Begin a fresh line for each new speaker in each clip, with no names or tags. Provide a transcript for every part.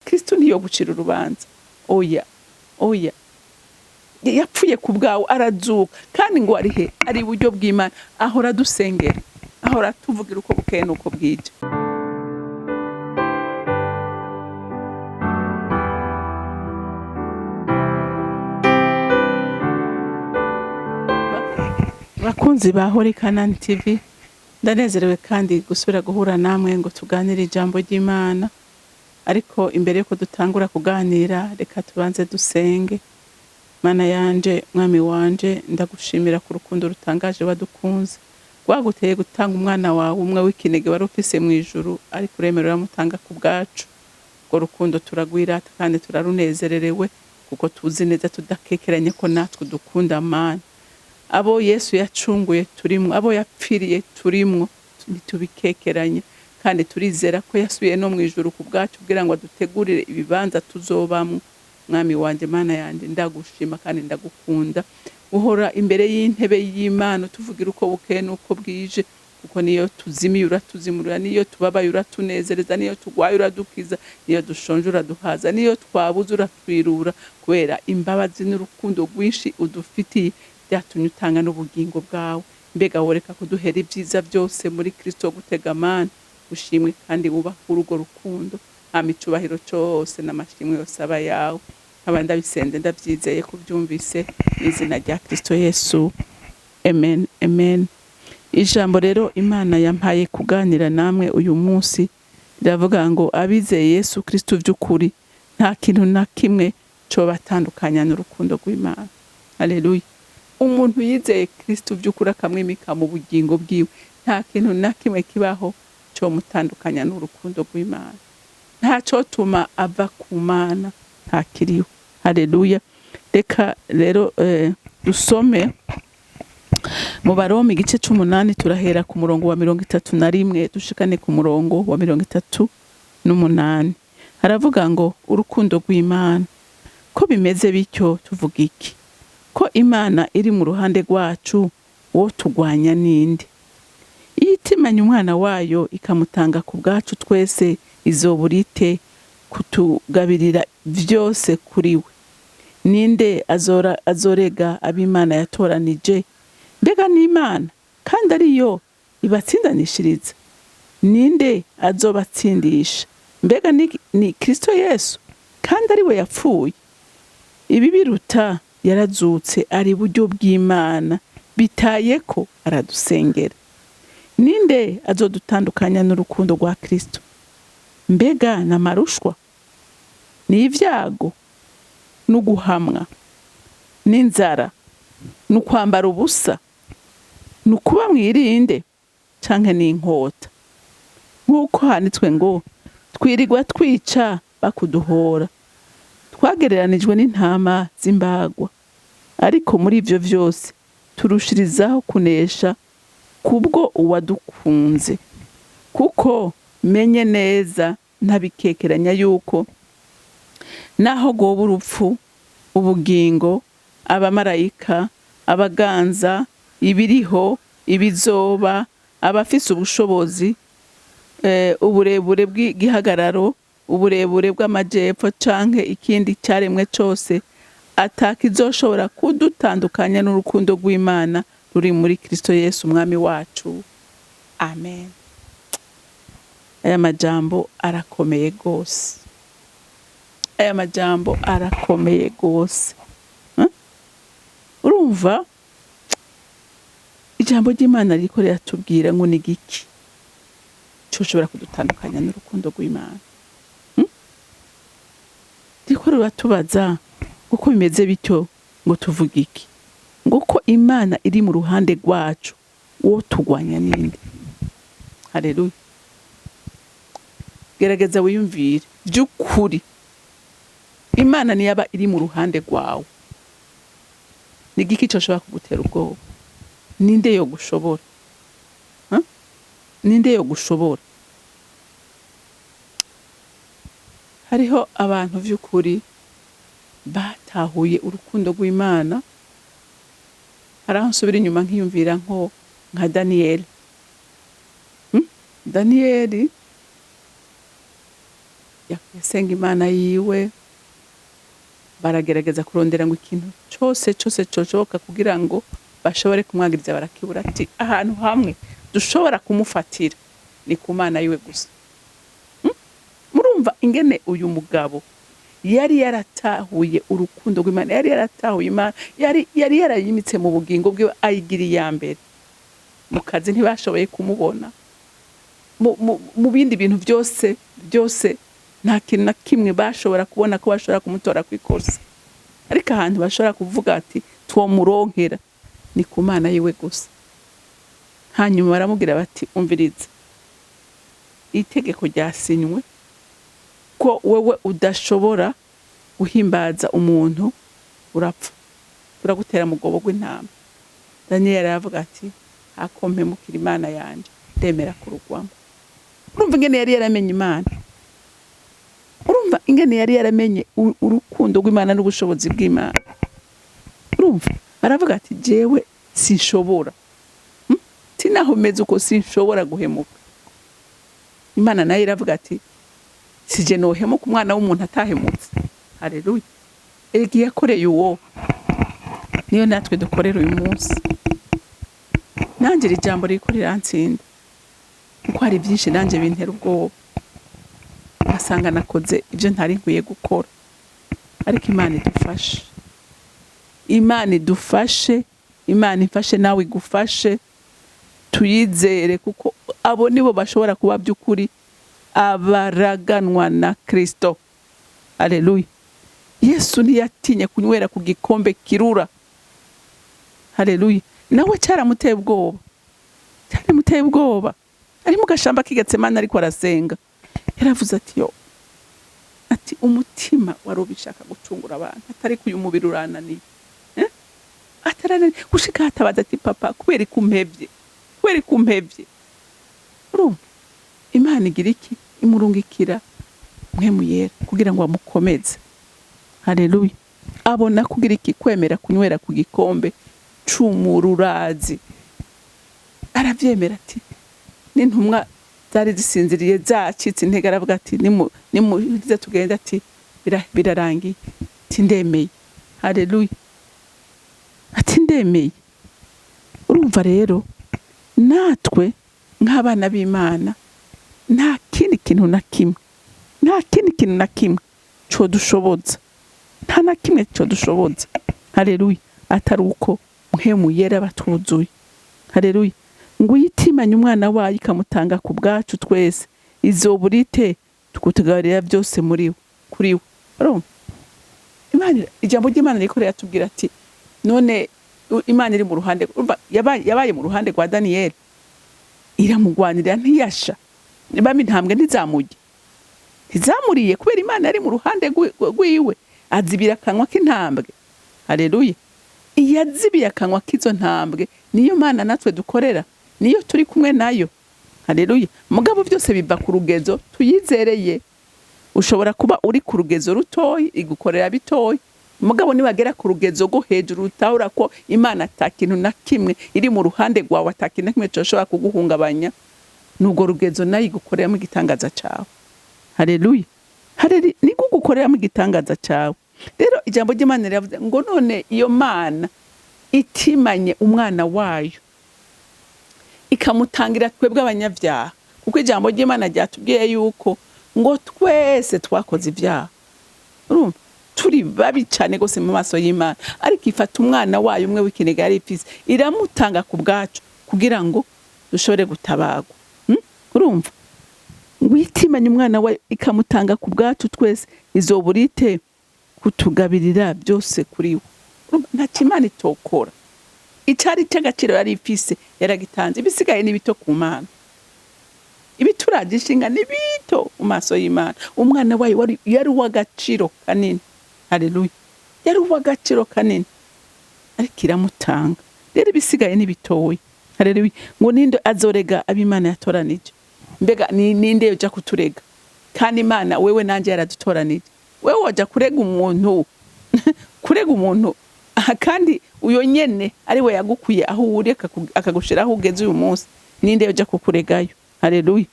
Kristo niyo gucira urubanza. Oya yapfuye ku bwawe, arazuka kandi ngo ari he? Ari iburyo bw'Imana, ahora dusengera, ahora tuvugira uko bukeye n'uko bwije. Bakunzi ba CANAAN TV, ndanezerewe kandi gusubira guhura namwe ngo tuganire ijambo ry'Imana. Ariko imbere yuko dutangura kuganira, reka tubanze dusenge. Mana yanje, mwami wanje, ndagushimira ku rukundo rutangaje wadukunze, rwaguteye gutanga umwana wawe umwe w'ikinege wari ufise mu ijuru, ariko uremerera mutanga ku bwacu. Urwo rukundo turagwirata kandi turarunezererewe, kuko tuzi neza tudakekeranye ko natwe dukunda Mana. Abo Yesu yacunguye turimwo, abo yapfiriye turimwo, ntitubikekeranye kandi turizera ko yasubiye no mu ijuru ku bwacu kugira ngo adutegurire ibibanza tuzobamwo. Mwami wanje, Mana yanje, ndagushima kandi ndagukunda. Uhora imbere y'intebe y'Imana tuvugira uko bukeye n'uko bwije, kuko niyo tuzimiye uratuzimurira, niyo tubabaye uratunezereza, niyo tugwaye uradukiza, niyo dushonje uraduhaza, niyo twabuze uratwirura, kubera imbabazi n'urukundo rwinshi udufitiye byatumye utanga n'ubugingo bwawe. Mbega woreka kuduhera ibyiza byose muri Kristo gutega Mana. Ushimwe kandi wubahe urugo rukundo, amicubahiro cyose n'amashimwe yose aba yawe. Nkaba ndabisende ndabyizeye kubyumvise mu izina rya Kristo Yesu, amen, amen. Ijambo rero Imana yampaye kuganira namwe uyu munsi riravuga ngo abizeye Yesu Kristo by'ukuri nta kintu na kimwe cyo batandukanya n'urukundo rw'Imana. Haleluya. Umuntu yizeye Kristo by'ukuri akamwimika mu bugingo bwiwe, nta kintu na kimwe kibaho cyo mutandukanya n'urukundo rw'Imana. Nta cyo tuma ava ku Mana, nta kiriho. Haleluya. Reka rero dusome mu Baroma igice c'8, turahera ku murongo wa 31 dushikane ku murongo wa 38. Haravuga ngo urukundo rw'Imana ko bimeze bityo tuvuga iki? Ko Imana iri mu ruhande rwacu, wo tugwanya ninde? Iyitimanya umwana wayo ikamutanga ku bwacu twese, izoburite kutugabirira vyose kuri we. Ninde azorega ab'Imana yatoranije? Mbega ni Imana kandi ariyo ibatsindanishiriza. Ninde azobatsindisha? Mbega ni Kristo Yesu kandi ari we yapfuye. Ibi biruta yarazutse, ari iburyo bw'Imana, bitaye ko aradusengera. Ninde azodutandukanya n'urukundo rwa Kristo? Mbega n'amarushwa, n'ivyago, n'uguhamwa, n'inzara, n'ukwambara ubusa, n'ukuba mwirinde, canke n'inkota? Nk'uko handitswe ngo twirirwa twica bakuduhora, twagereranijwe n'intama z'imbagwa. Ariko muri ivyo vyose turushirizaho kunesha kubwo uwadukunze. Kuko menye neza ntabikekeranya yuko naho goba urupfu, ubugingo, abamarayika, abaganza, ibiriho, ibizoba, abafise ubushobozi, uburebure bw'igihagararo, uburebure bw'amajepfo canke ikindi cyaremwe cyose, atakizoshobora kudutandukanya n'urukundo rw'Imana ruri muri Kristo Yesu umwami wacu. Amen. Aya majambo arakomeye gose. Aya majambo arakomeye gose. Urumva ijambo ry'Imana riko riratubwira ngo ni giki cyoshobora kudutandukanya n'urukundo rw'Imana. Riko ruratubaza uko bimeze bityo ngo tuvuga iki? Ngo ko Imana iri mu ruhande rwacu, wo tugwanya ninde? Haleluya. Gerageza wiyumvire by'ukuri Imana niyaba iri mu ruhande rwawe, ni giki cyoshobora kugutera ubwoba? Ninde yo gushobora? Ninde yo gushobora? Hariho abantu vy'ukuri batahuye urukundo rw'Imana. Haraho nsubira inyuma nkiyumvira nka Daniel. Daniel yasenga Imana yiwe, baragerageza kurondera ngo ikintu cyose coshoboka kugira ngo bashobore kumwagiriza, barakibura. Ati ahantu hamwe dushobora kumufatira ni ku Mana yiwe gusa. Murumva ingene uyu mugabo yari yaratahuye urukundo rw'Imana, yari yaratahuye Imana, yari yarayimitse mu bugingo bwe, ayigira iya mbere. Mu kazi ntibashoboye kumubona, mu bindi bintu byose nta kintu na kimwe bashobora kubona ko bashobora kumutora kw'ikosa, ariko ahantu bashobora kuvuga ati twomuronkera ni ku Mana yiwe gusa. Hanyuma baramubwira bati umviriza, itegeko ryasinywe ko wewe udashobora guhimbaza umuntu, urapfa, turagutera mu gobo gw'intama. Daniel aravuga ati akompe mukira Imana yanje, ndemera kurugwamo. Urumva ingene yari yaramenye Imana, urumva ingene yari yaramenye urukundo rw'Imana n'ubushobozi bw'Imana. Urumva aravuga ati jewe sinshobora, tinaho meze uko sinshobora guhemuka. Imana nayo iravuga ati sije nohemuka umwana w'umuntu atahemutse. Haleluya. Egi yakoreye uwo niyo natwe dukorera uyu munsi. Nanje iri jambo riko riransinda, kuko hari byinshi nanje bintera ubwoba, asanga nakoze ibyo ntari nkwiye gukora. Ariko Imana idufashe, Imana idufashe, Imana ifashe nawe igufashe, tuyizere, kuko abo nibo bashobora kuba by'ukuri abaraganwa na Kristo. Haleluya. Yesu ntiyatinye kunywera ku gikombe kirura. Haleluya. Nawe cyaramuteye ubwoba, ari mu gashamba k'Igetsemane ariko arasenga. Yaravuze ati yo, ati umutima wari ubishaka gucungura abantu, atari ku umubiri urananiye, atarananiye gushika hatabaza ati papa kubera ikumpevye. Urumva Imana igira iki? Imurungikira mpemu yera kugira ngo amukomeze. Haleluya. Abona kugira iki? Kwemera kunywera ku gikombe c'umururazi. Aravyemera ati n'intumwa zari zisinziriye zacitse intege, aravuga ati nimuze tugenda, ati birarangiye, ati ndemeye. Haleluya. Ati ndemeye. Urumva rero natwe nk'abana b'Imana nta kindi kintu na kimwe cyo dushoboza, nta na kimwe cyo dushoboza. Haleluya. Atari uko mpemu yera batuzuye. Haleluya. Ngo yitimanye umwana wayo ikamutanga ku bwacu twese, izoburite tukutugarira byose kuri we. Urumva Imana, ijambo ry'Imana riko yatubwira ati none Imana iri mu ruhande, yabaye mu ruhande rwa Daniel, iramugwanira ntiyasha, bami ntambwe ntizamuriye kubera Imana ari mu ruhande rwiwe, azibira akanwa k'intambwe. Haleluya. Iyazibiye akanwa k'izo ntambwe niyo Mana natwe dukorera, niyo turi kumwe nayo. Haleluya. Mugabo byose biva ku rugezo tuyizereye. Ushobora kuba uri ku rugezo rutoyi igukorera bitoyi, mugabo nibagera ku rugezo go hejuru utahura ko Imana atakintu na kimwe iri mu ruhande rwawe, atakintu na kimwe coshobora kuguhungabanya, nugo rugezo nayo igukoreramo igitangaza cawe. Haleluya. Niko gukoreramo igitangaza cawe. Rero ijambo ry'Imana riravuze ngo none iyo Mana itimanye umwana wayo ikamutangira twebwe abanyabyaha, kuko ijambo ry'Imana ryatubwiye yuko ngo twese twakoze ibyaha. Urumva turi babi cyane gose mu maso y'Imana, ariko ifata umwana wayo umwe w'ikinege yari ifise iramutanga ku bwacu kugira ngo dushobore gutabagwa. Urumva ngo itimanye umwana wayo ikamutanga ku bwacu twese, izoburite kutugabirira byose kuri we. Nta kimana itokora, icari cy'agaciro yari ifise yaragitanze, ibisigaye n'ibito ku Mana, ibituraje ishinga n'ibito mu maso y'Imana. Umwana wayo yari uw'agaciro kanini. Haleluya. Yari uw'agaciro kanini, ariko iramutanga. Rero ibisigaye n'ibitoyi. Haleluya. Ngo ninde azorega ab'Imana yatoranije? Mbega ninde yoja kuturega? Kandi Imana wewe nanje yaradutoranije. Wewe waja kurega umuntu kurega umuntu kandi uyo nyene ari we yagukuye aho uri akagushira aho ugeze uyu munsi, ninde yoja kukuregayo? Haleluya.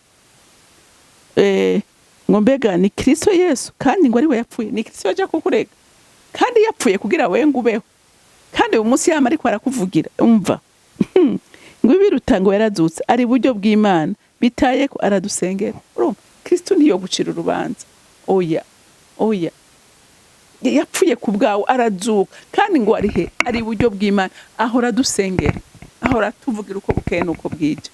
ngo mbega ni Kristo Yesu kandi ngo ari we yapfuye, ni Kristo yaje kukurega kandi yapfuye kugira wewe ngubeho, kandi uyu munsi yama ariko arakuvugira. Umva ngo ibiruta ngo yarazutse ari buryo bw'Imana bitaye ko aradusengera. Urumva Kristo ntiyo gucira urubanza, oya yapfuye ku bwawe arazuka, kandi ngo ari he? Ari buryo bw'Imana, ahora dusengera, ahora tuvugira uko bukeye nuko bwije.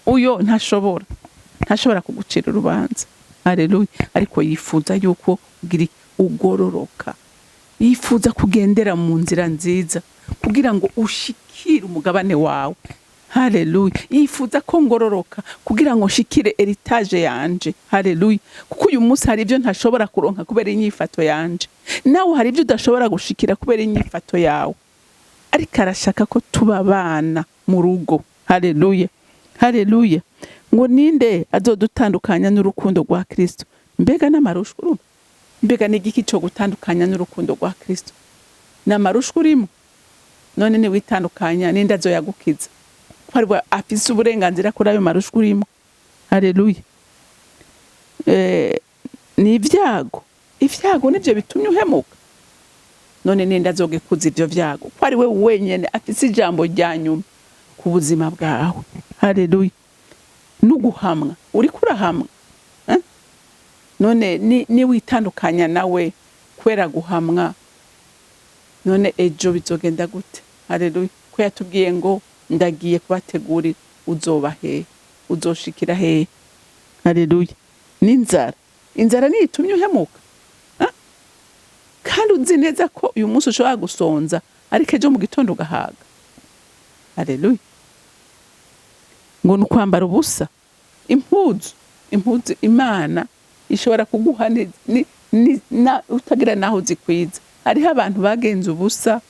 Uyo ntashobora kugucira urubanza. Haleluya. Ariko yifuza yuko ugira ugororoka, yifuza kugendera mu nzira nziza kugira ngo ushikire umugabane wawe. Haleluya. Yifuza ko ngororoka kugira ngo nshikire heritage yanje. Haleluya. Kuko uyu munsi hari ibyo ntashobora kuronka kubera inyifato yanje, nawe hari ibyo udashobora gushikira kubera inyifato yawe, ariko arashaka ko tuba abana mu rugo. Haleluya. Haleluya. Ngo ninde azodutandukanya n'urukundo rwa Kristo? Mbega n'amarushwa urumva? Mbega n'igiki cyo gutandukanya n'urukundo rwa Kristo? N'amarushwa urimo? None ni witandukanya ninde azoyagukiza? Kwari afise uburenganzira kuri ayo marushwa urimo. Haleluya. Ni ibyago nivyo bitumye uhemuka. None ninde azogekuza ivyo vyago? Kwari we wenyene afise ijambo rya nyuma ku buzima bwawe. Haleluya. Nuguhamwa uri kurahamwa, none ni witandukanya nawe kwera guhamwa, none ejo bizogenda gute? Haleluya. Ko yatubwiye ngo ndagiye kubategurira uzoba he, uzoshikira he. Haleluya. Inzara ni itumye uhemuka, kandi uzi neza ko uyu munsi ushobora gusonza ariko ejo mu gitondo ugahaga. Haleluya. Ngo nukwambara ubusa, impuzu Imana ishobora kuguha utagira naho zikwiza. Hariho abantu bagenze ubusa,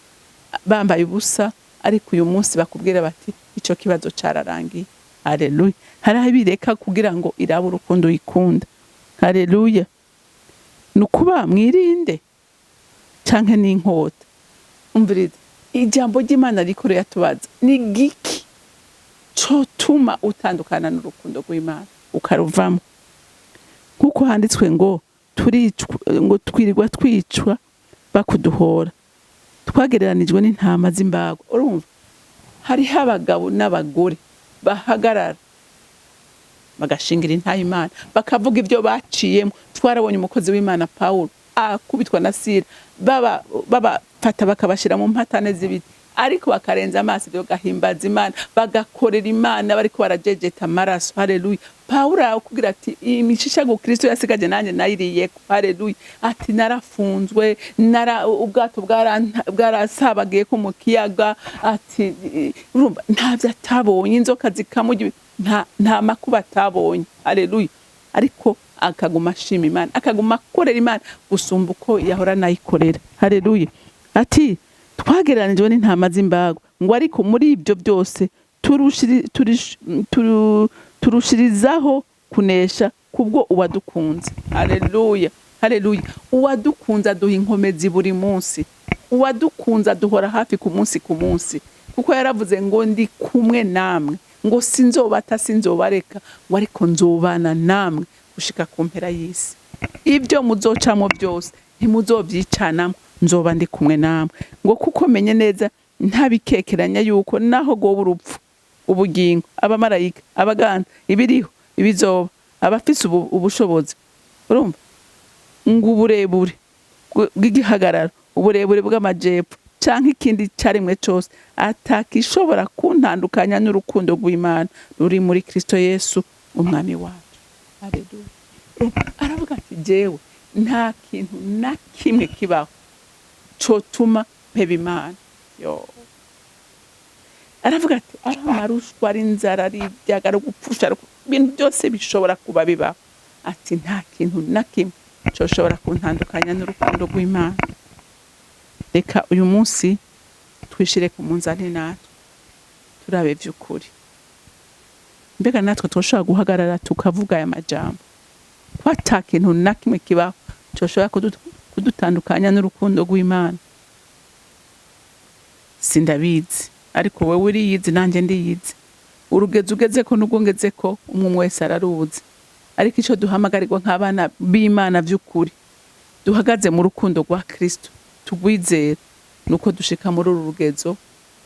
bambaye ubusa, ariko uyu munsi bakubwira bati ico kibazo cararangiye. Haleluya. Hariho bireka kugira ngo iraba urukundo uyikunda. Haleluya. Nukuba mwirinde canke n'inkota. Umviriza ijambo ry'Imana riko yatubaza ni giki cotuma utandukana n'urukundo rw'Imana ukaruvamo? Kuko handitswe ngo twirirwa twicwa bakuduhora, twagereranijwe n'intama z'imbago. Urumva hariho abagabo n'abagore bahagarara bagashingira intahe Imana, bakavuga ibyo baciyemo. Twarabonye umukozi w'Imana Paulo akubitwa na Sila, babafata bakabashira mu mpatane z'ibiti, ariko bakarenza amaso byo gahimbaza Imana, bagakorera Imana bariko barajejeta amaraso. Haleluya. Paulo akubwira ati imishishago Kristo yasigaje nanjye nayiriyeko. Haleluya. Ati narafunzwe, ubwato bwarasabagiye ko mu kiyaga. Ati urumva ntavyo atabonye, inzoka zikamujya, nta makuba atabonye. Haleluya. Ariko akaguma ashima Imana, akaguma akorera Imana gusumba uko yahora nayikorera. Haleluya. Ati twagereranijwe n'intama z'imbago, ngo ariko muri ibyo byose turushirizaho kunesha kubwo uwadukunze. Haleluya. Haleluya. Uwadukunze aduha inkomezi buri munsi, uwadukunze aduhora hafi ku munsi, kuko yaravuze ngo ndi kumwe namwe, ngo sinzobareka, ngo ariko nzobana namwe gushika ku mpera y'isi. Ibyo muzocamo byose ntimuzovyicanamo, nzoba ndi kumwe namwe. Ngo kuko menye neza ntabikekeranya yuko naho goba urupfu, ubugingo, abamarayika, abaganda, ibiriho, ibizoba, abafise ubushobozi. Urumva ngo uburebure bw'igihagararo, uburebure bw'amajepfo canke ikindi caremwe cose atakishobora kuntandukanya n'urukundo rw'Imana ruri muri Kristo Yesu umwami wacu. Haleluya. Aravuga ati jewe nta kintu na kimwe kibaho cotuma mpeba Imana. Aravuga ati amarushwa, ari inzara, ari ibyago, ari gupfusha, ibintu byose bishobora kuba bibaho. Ati nta kintu na kimwe coshobora kuntandukanya n'urukundo rw'Imana. Reka uyu munsi twishire ku munzani natwe turabe vy'ukuri, mbega natwe twoshobora guhagarara tukavuga aya majambo ko ata kintu na kimwe kibaho coshobora kudutandukanya n'urukundo rw'Imana. Sindabizi, ariko wewe uriyizi, nanjye ndiyizi. Urugeze ugezeko n'ubwo ngezeko umwe wese araruzi. ariko ico duhamagarirwa nk'abana b'Imana vy'ukuri duhagaze mu rukundo rwa Kristo tugwizera nuko dushika muri uru rugezo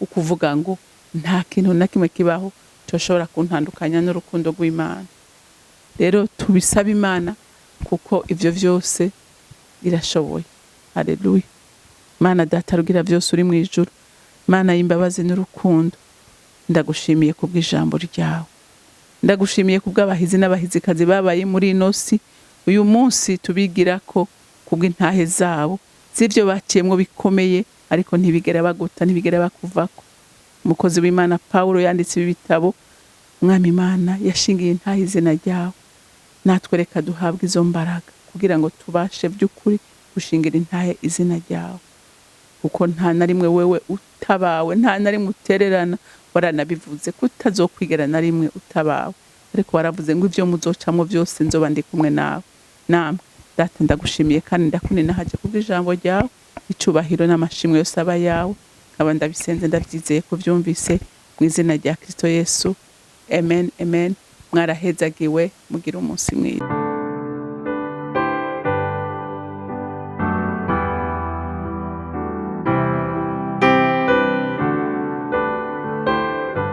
ukuvuga ngo nta kintu na kimwe kibaho coshobora kuntandukanya n'urukundo rw'Imana. Rero tubisaba Imana kuko ivyo vyose irashoboye. Haleluya. Mana data rugira vyose uri mwijuru, Mana y'imbabazi n'urukundo, ndagushimiye kubw'ijambo ryawe, ndagushimiye kubw'abahizi n'abahizikazi babaye muri ino si uyu munsi tubigirako kubw'intahe zabo z'ivyo baciyemwo bikomeye ariko ntibigera baguta ntibigera bakuvako. Umukozi w'Imana Paulo yanditse ibitabo, Mwami Imana yashingiye intahe izina ryawe, natwe reka duhabwe izo mbaraga kugira ngo tubashe by'ukuri gushingira intahe izina ryawe, kuko nta na rimwe wewe utabawe, nta na rimwe utererana. Waranabivuze ko utazokwigera na rimwe utabawe, ariko waravuze ngo ivyo muzocamwo vyose nzoba ndi kumwe nawe. Namwe data ndagushimiye kandi ndakuninahaje kubw'ijambo ryawe, icubahiro n'amashimwe yose aba yawe, nkaba ndabisenze ndavyizeye ko vyumvise mu izina rya Kristo Yesu. Amen, amen. Mwarahezagiwe, mugira umunsi mwiza.